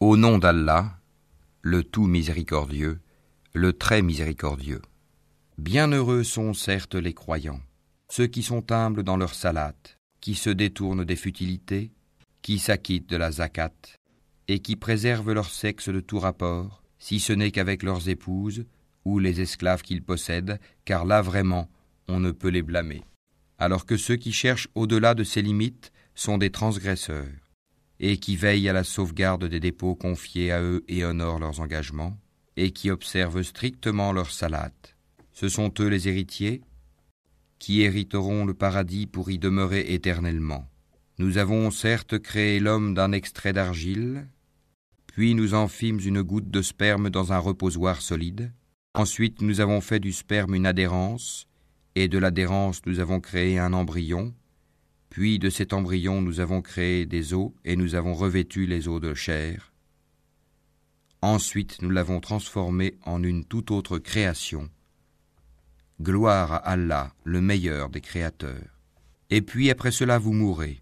Au nom d'Allah, le tout miséricordieux, le très miséricordieux. Bienheureux sont certes les croyants, ceux qui sont humbles dans leur salat, qui se détournent des futilités, qui s'acquittent de la zakat, et qui préservent leur sexe de tout rapport, si ce n'est qu'avec leurs épouses ou les esclaves qu'ils possèdent, car là vraiment, on ne peut les blâmer. Alors que ceux qui cherchent au-delà de ces limites sont des transgresseurs, et qui veillent à la sauvegarde des dépôts confiés à eux et honorent leurs engagements, et qui observent strictement leur salat. Ce sont eux les héritiers, qui hériteront le paradis pour y demeurer éternellement. Nous avons certes créé l'homme d'un extrait d'argile, puis nous en fîmes une goutte de sperme dans un reposoir solide. Ensuite nous avons fait du sperme une adhérence, et de l'adhérence nous avons créé un embryon, puis de cet embryon nous avons créé des os, et nous avons revêtu les os de chair. Ensuite nous l'avons transformé en une toute autre création. Gloire à Allah, le meilleur des créateurs. Et puis après cela vous mourrez.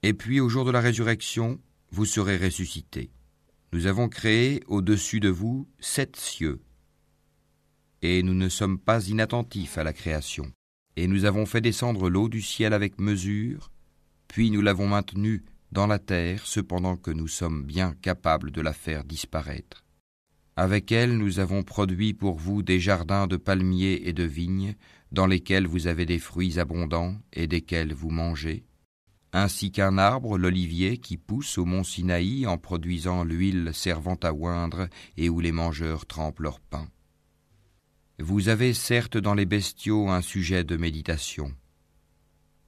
Et puis au jour de la résurrection, vous serez ressuscités. Nous avons créé au-dessus de vous 7 cieux. Et nous ne sommes pas inattentifs à la création. Et nous avons fait descendre l'eau du ciel avec mesure, puis nous l'avons maintenue dans la terre, cependant que nous sommes bien capables de la faire disparaître. Avec elle, nous avons produit pour vous des jardins de palmiers et de vignes, dans lesquels vous avez des fruits abondants et desquels vous mangez, ainsi qu'un arbre, l'olivier, qui pousse au mont Sinaï en produisant l'huile servant à oindre et où les mangeurs trempent leur pain. Vous avez certes dans les bestiaux un sujet de méditation.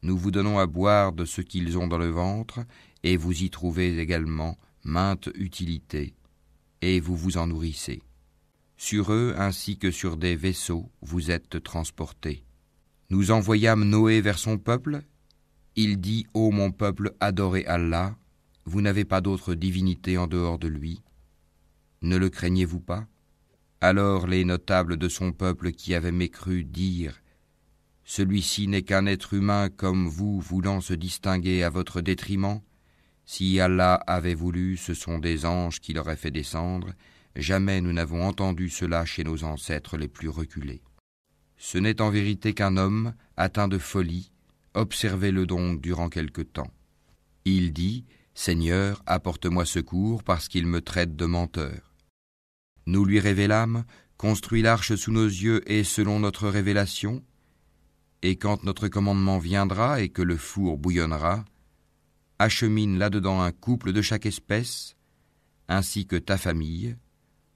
Nous vous donnons à boire de ce qu'ils ont dans le ventre, et vous y trouvez également mainte utilité, et vous vous en nourrissez. Sur eux ainsi que sur des vaisseaux, vous êtes transportés. Nous envoyâmes Noé vers son peuple. Il dit : Ô mon peuple, adorez Allah, vous n'avez pas d'autre divinité en dehors de lui. Ne le craignez-vous pas ? Alors les notables de son peuple qui avaient mécru dirent : Celui-ci n'est qu'un être humain comme vous, voulant se distinguer à votre détriment. Si Allah avait voulu, ce sont des anges qui l'auraient fait descendre. Jamais nous n'avons entendu cela chez nos ancêtres les plus reculés. Ce n'est en vérité qu'un homme atteint de folie. Observez-le donc durant quelque temps. Il dit : Seigneur, apporte-moi secours parce qu'il me traite de menteur. Nous lui révélâmes : construis l'arche sous nos yeux et selon notre révélation. Et quand notre commandement viendra et que le four bouillonnera, achemine là-dedans un couple de chaque espèce, ainsi que ta famille,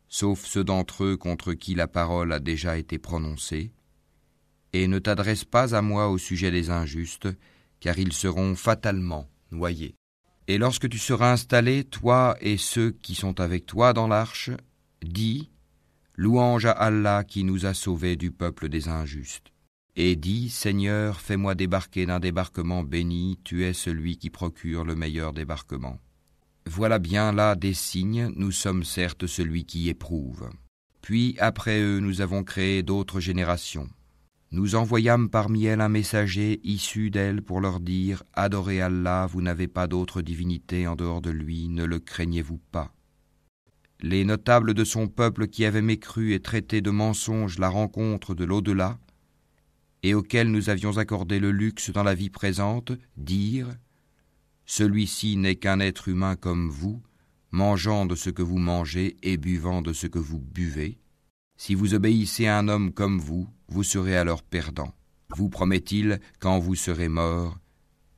sauf ceux d'entre eux contre qui la parole a déjà été prononcée, et ne t'adresse pas à moi au sujet des injustes, car ils seront fatalement noyés. Et lorsque tu seras installé, toi et ceux qui sont avec toi dans l'arche, dis : Louange à Allah qui nous a sauvés du peuple des injustes. Et dis : Seigneur, fais-moi débarquer d'un débarquement béni, tu es celui qui procure le meilleur débarquement. Voilà bien là des signes, nous sommes certes celui qui éprouve. Puis après eux, nous avons créé d'autres générations. Nous envoyâmes parmi elles un messager issu d'elles pour leur dire : Adorez Allah, vous n'avez pas d'autre divinité en dehors de lui, ne le craignez-vous pas. Les notables de son peuple qui avaient mécru et traité de mensonge la rencontre de l'au-delà, et auxquels nous avions accordé le luxe dans la vie présente, dirent : Celui-ci n'est qu'un être humain comme vous, mangeant de ce que vous mangez et buvant de ce que vous buvez. Si vous obéissez à un homme comme vous, vous serez alors perdant. Vous promet-il, quand vous serez morts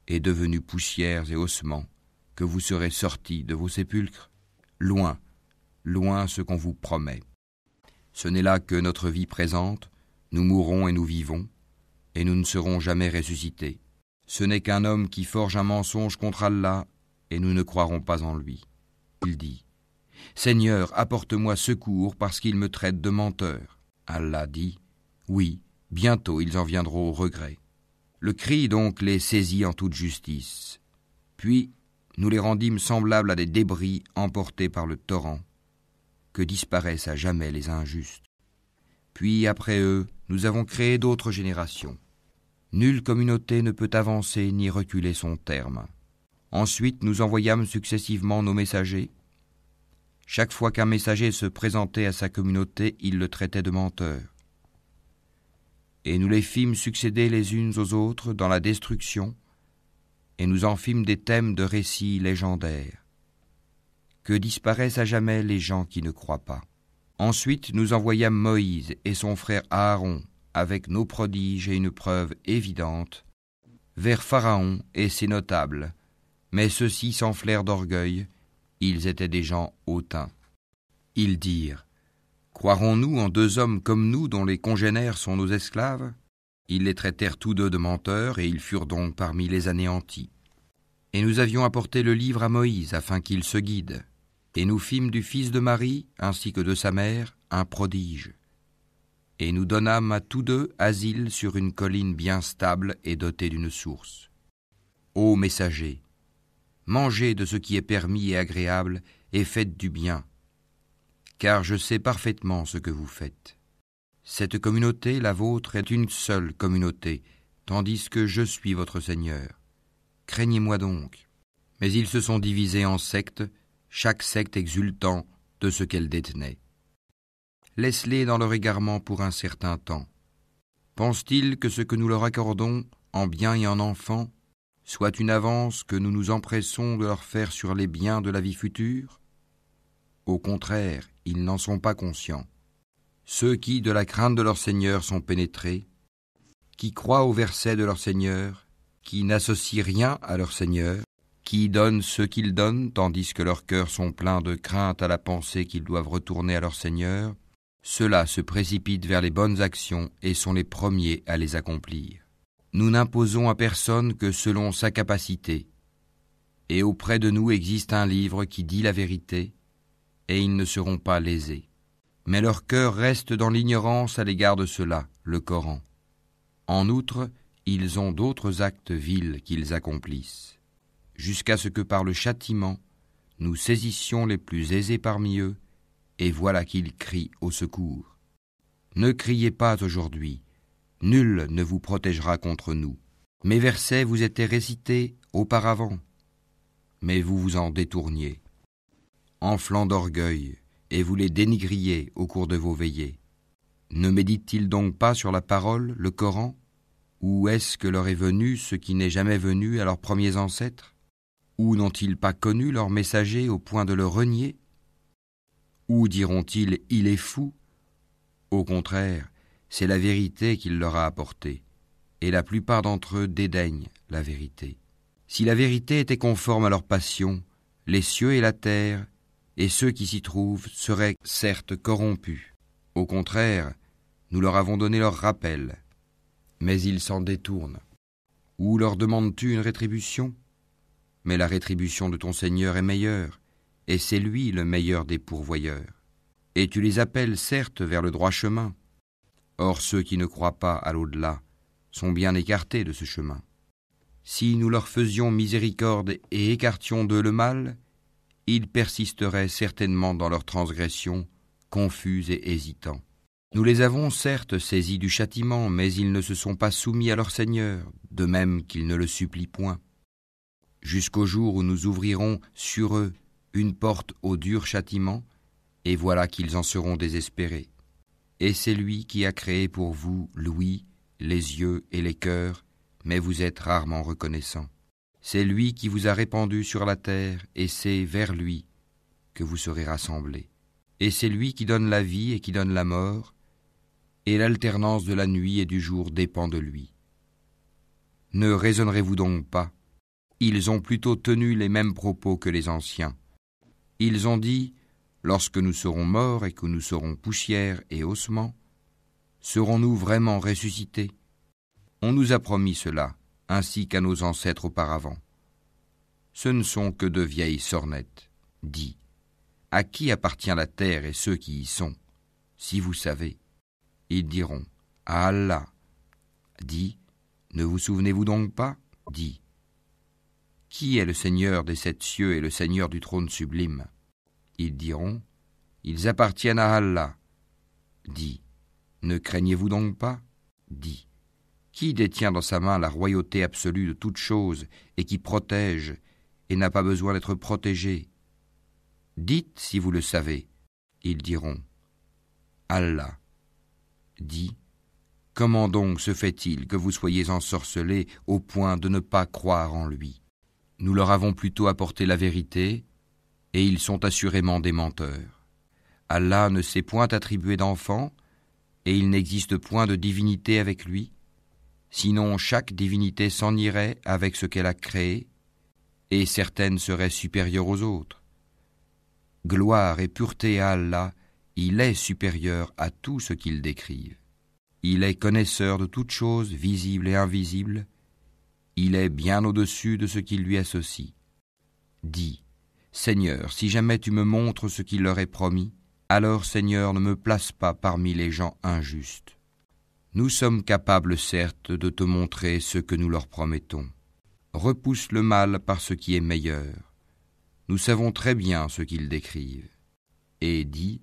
et devenus poussières et ossements, que vous serez sortis de vos sépulcres ? Loin, loin ce qu'on vous promet. Ce n'est là que notre vie présente, nous mourrons et nous vivons, et nous ne serons jamais ressuscités. Ce n'est qu'un homme qui forge un mensonge contre Allah, et nous ne croirons pas en lui. Il dit : Seigneur, apporte-moi secours parce qu'il me traite de menteur. Allah dit : Oui, bientôt ils en viendront au regret. Le cri donc les saisit en toute justice. Puis nous les rendîmes semblables à des débris emportés par le torrent, que disparaissent à jamais les injustes. Puis après eux, nous avons créé d'autres générations. Nulle communauté ne peut avancer ni reculer son terme. Ensuite, nous envoyâmes successivement nos messagers. Chaque fois qu'un messager se présentait à sa communauté, il le traitait de menteur. Et nous les fîmes succéder les unes aux autres dans la destruction, et nous en fîmes des thèmes de récits légendaires. Que disparaissent à jamais les gens qui ne croient pas. Ensuite, nous envoyâmes Moïse et son frère Aaron, avec nos prodiges et une preuve évidente, vers Pharaon et ses notables, mais ceux-ci s'enflèrent d'orgueil, ils étaient des gens hautains. Ils dirent : croirons-nous en 2 hommes comme nous dont les congénères sont nos esclaves ? Ils les traitèrent tous 2 de menteurs et ils furent donc parmi les anéantis. Et nous avions apporté le livre à Moïse afin qu'il se guide. Et nous fîmes du fils de Marie, ainsi que de sa mère, un prodige. Et nous donnâmes à tous 2 asile sur une colline bien stable et dotée d'une source. Ô messagers, mangez de ce qui est permis et agréable, et faites du bien, car je sais parfaitement ce que vous faites. Cette communauté, la vôtre, est une seule communauté, tandis que je suis votre Seigneur. Craignez-moi donc. Mais ils se sont divisés en sectes, chaque secte exultant de ce qu'elle détenait. Laisse-les dans leur égarement pour un certain temps. Pensent-ils que ce que nous leur accordons, en biens et en enfants, soit une avance que nous nous empressons de leur faire sur les biens de la vie future ? Au contraire, ils n'en sont pas conscients. Ceux qui, de la crainte de leur Seigneur, sont pénétrés, qui croient au verset de leur Seigneur, qui n'associent rien à leur Seigneur, qui donnent ce qu'ils donnent, tandis que leurs cœurs sont pleins de crainte à la pensée qu'ils doivent retourner à leur Seigneur, ceux-là se précipitent vers les bonnes actions et sont les premiers à les accomplir. Nous n'imposons à personne que selon sa capacité, et auprès de nous existe un livre qui dit la vérité, et ils ne seront pas lésés. Mais leur cœur reste dans l'ignorance à l'égard de cela, le Coran. En outre, ils ont d'autres actes vils qu'ils accomplissent, jusqu'à ce que par le châtiment, nous saisissions les plus aisés parmi eux, et voilà qu'ils crient au secours. Ne criez pas aujourd'hui, nul ne vous protégera contre nous. Mes versets vous étaient récités auparavant, mais vous vous en détourniez, enflant d'orgueil, et vous les dénigriez au cours de vos veillées. Ne méditent-ils donc pas sur la parole, le Coran ? Ou est-ce que leur est venu ce qui n'est jamais venu à leurs premiers ancêtres ? Ou n'ont-ils pas connu leur messager au point de le renier ? Ou diront-ils « il est fou » ? Au contraire, c'est la vérité qu'il leur a apportée, et la plupart d'entre eux dédaignent la vérité. Si la vérité était conforme à leur passion, les cieux et la terre, et ceux qui s'y trouvent, seraient certes corrompus. Au contraire, nous leur avons donné leur rappel, mais ils s'en détournent. Ou leur demandes-tu une rétribution ? Mais la rétribution de ton Seigneur est meilleure, et c'est lui le meilleur des pourvoyeurs. Et tu les appelles certes vers le droit chemin. Or ceux qui ne croient pas à l'au-delà sont bien écartés de ce chemin. Si nous leur faisions miséricorde et écartions d'eux le mal, ils persisteraient certainement dans leur transgression, confus et hésitants. Nous les avons certes saisis du châtiment, mais ils ne se sont pas soumis à leur Seigneur, de même qu'ils ne le supplient point. Jusqu'au jour où nous ouvrirons sur eux une porte au dur châtiment, et voilà qu'ils en seront désespérés. Et c'est lui qui a créé pour vous l'ouïe, les yeux et les cœurs, mais vous êtes rarement reconnaissants. C'est lui qui vous a répandu sur la terre, et c'est vers lui que vous serez rassemblés. Et c'est lui qui donne la vie et qui donne la mort, et l'alternance de la nuit et du jour dépend de lui. Ne raisonnerez-vous donc pas ? Ils ont plutôt tenu les mêmes propos que les anciens. Ils ont dit, lorsque nous serons morts et que nous serons poussière et ossements, serons-nous vraiment ressuscités ? On nous a promis cela, ainsi qu'à nos ancêtres auparavant. Ce ne sont que de vieilles sornettes. Dis, à qui appartient la terre et ceux qui y sont, si vous savez ? Ils diront, à Allah. Dis, ne vous souvenez-vous donc pas ? Dis, qui est le Seigneur des 7 cieux et le Seigneur du trône sublime ? Ils diront, ils appartiennent à Allah. Dis, ne craignez-vous donc pas ? Dis, qui détient dans sa main la royauté absolue de toutes choses et qui protège et n'a pas besoin d'être protégé ? Dites si vous le savez. Ils diront, Allah dit, comment donc se fait-il que vous soyez ensorcelés au point de ne pas croire en lui? Nous leur avons plutôt apporté la vérité, et ils sont assurément des menteurs. Allah ne s'est point attribué d'enfant, et il n'existe point de divinité avec lui, sinon chaque divinité s'en irait avec ce qu'elle a créé, et certaines seraient supérieures aux autres. Gloire et pureté à Allah, il est supérieur à tout ce qu'ils décrivent. Il est connaisseur de toutes choses visibles et invisibles, il est bien au-dessus de ce qu'ils lui associent. Dis, Seigneur, si jamais tu me montres ce qu'il leur est promis, alors Seigneur, ne me place pas parmi les gens injustes. Nous sommes capables certes de te montrer ce que nous leur promettons. Repousse le mal par ce qui est meilleur. Nous savons très bien ce qu'ils décrivent. Et dis,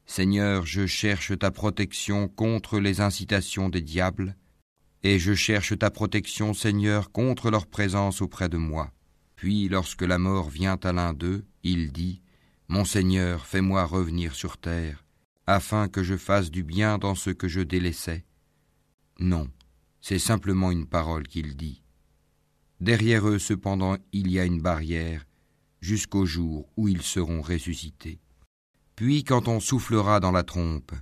Seigneur, je cherche ta protection contre les incitations des diables, et je cherche ta protection, Seigneur, contre leur présence auprès de moi. Puis, lorsque la mort vient à l'un d'eux, il dit, Mon Seigneur, fais-moi revenir sur terre, afin que je fasse du bien dans ce que je délaissais. Non, c'est simplement une parole qu'il dit. Derrière eux, cependant, il y a une barrière, jusqu'au jour où ils seront ressuscités. Puis, quand on soufflera dans la trompe,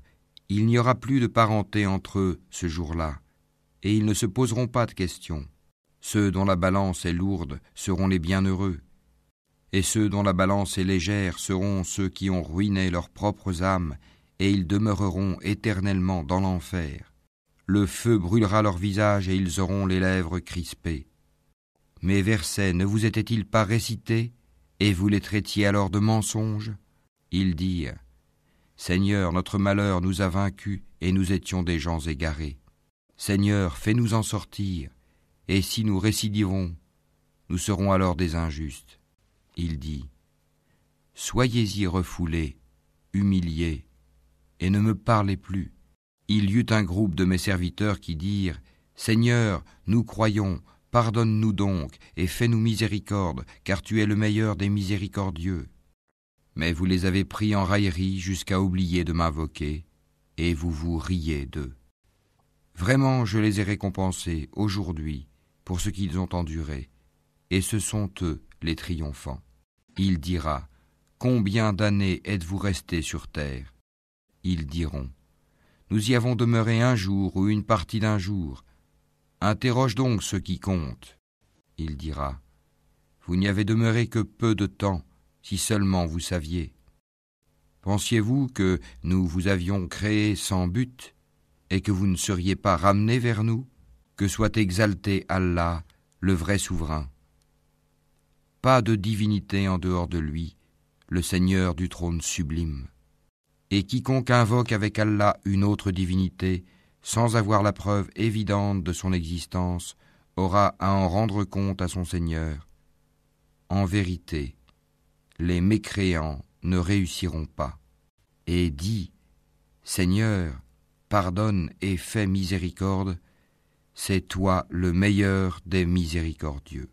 il n'y aura plus de parenté entre eux ce jour-là, et ils ne se poseront pas de questions. Ceux dont la balance est lourde seront les bienheureux, et ceux dont la balance est légère seront ceux qui ont ruiné leurs propres âmes, et ils demeureront éternellement dans l'enfer. Le feu brûlera leur visage et ils auront les lèvres crispées. Mes versets ne vous étaient-ils pas récités, et vous les traitiez alors de mensonges? Ils dirent, Seigneur, notre malheur nous a vaincus, et nous étions des gens égarés. Seigneur, fais-nous en sortir, et si nous récidivons, nous serons alors des injustes. Il dit, Soyez-y refoulés, humiliés, et ne me parlez plus. Il y eut un groupe de mes serviteurs qui dirent, Seigneur, nous croyons, pardonne-nous donc, et fais-nous miséricorde, car tu es le meilleur des miséricordieux. Mais vous les avez pris en raillerie jusqu'à oublier de m'invoquer, et vous vous riez d'eux. Vraiment, je les ai récompensés aujourd'hui pour ce qu'ils ont enduré, et ce sont eux les triomphants. Il dira, Combien d'années êtes-vous restés sur terre? Ils diront, Nous y avons demeuré un jour ou une partie d'un jour. Interroge donc ceux qui comptent. Il dira, Vous n'y avez demeuré que peu de temps, si seulement vous saviez. Pensiez-vous que nous vous avions créé sans but, et que vous ne seriez pas ramenés vers nous? Que soit exalté Allah, le vrai souverain. Pas de divinité en dehors de lui, le Seigneur du trône sublime. Et quiconque invoque avec Allah une autre divinité, sans avoir la preuve évidente de son existence, aura à en rendre compte à son Seigneur. En vérité, les mécréants ne réussiront pas. Et dis, Seigneur, pardonne et fais miséricorde, c'est toi le meilleur des miséricordieux.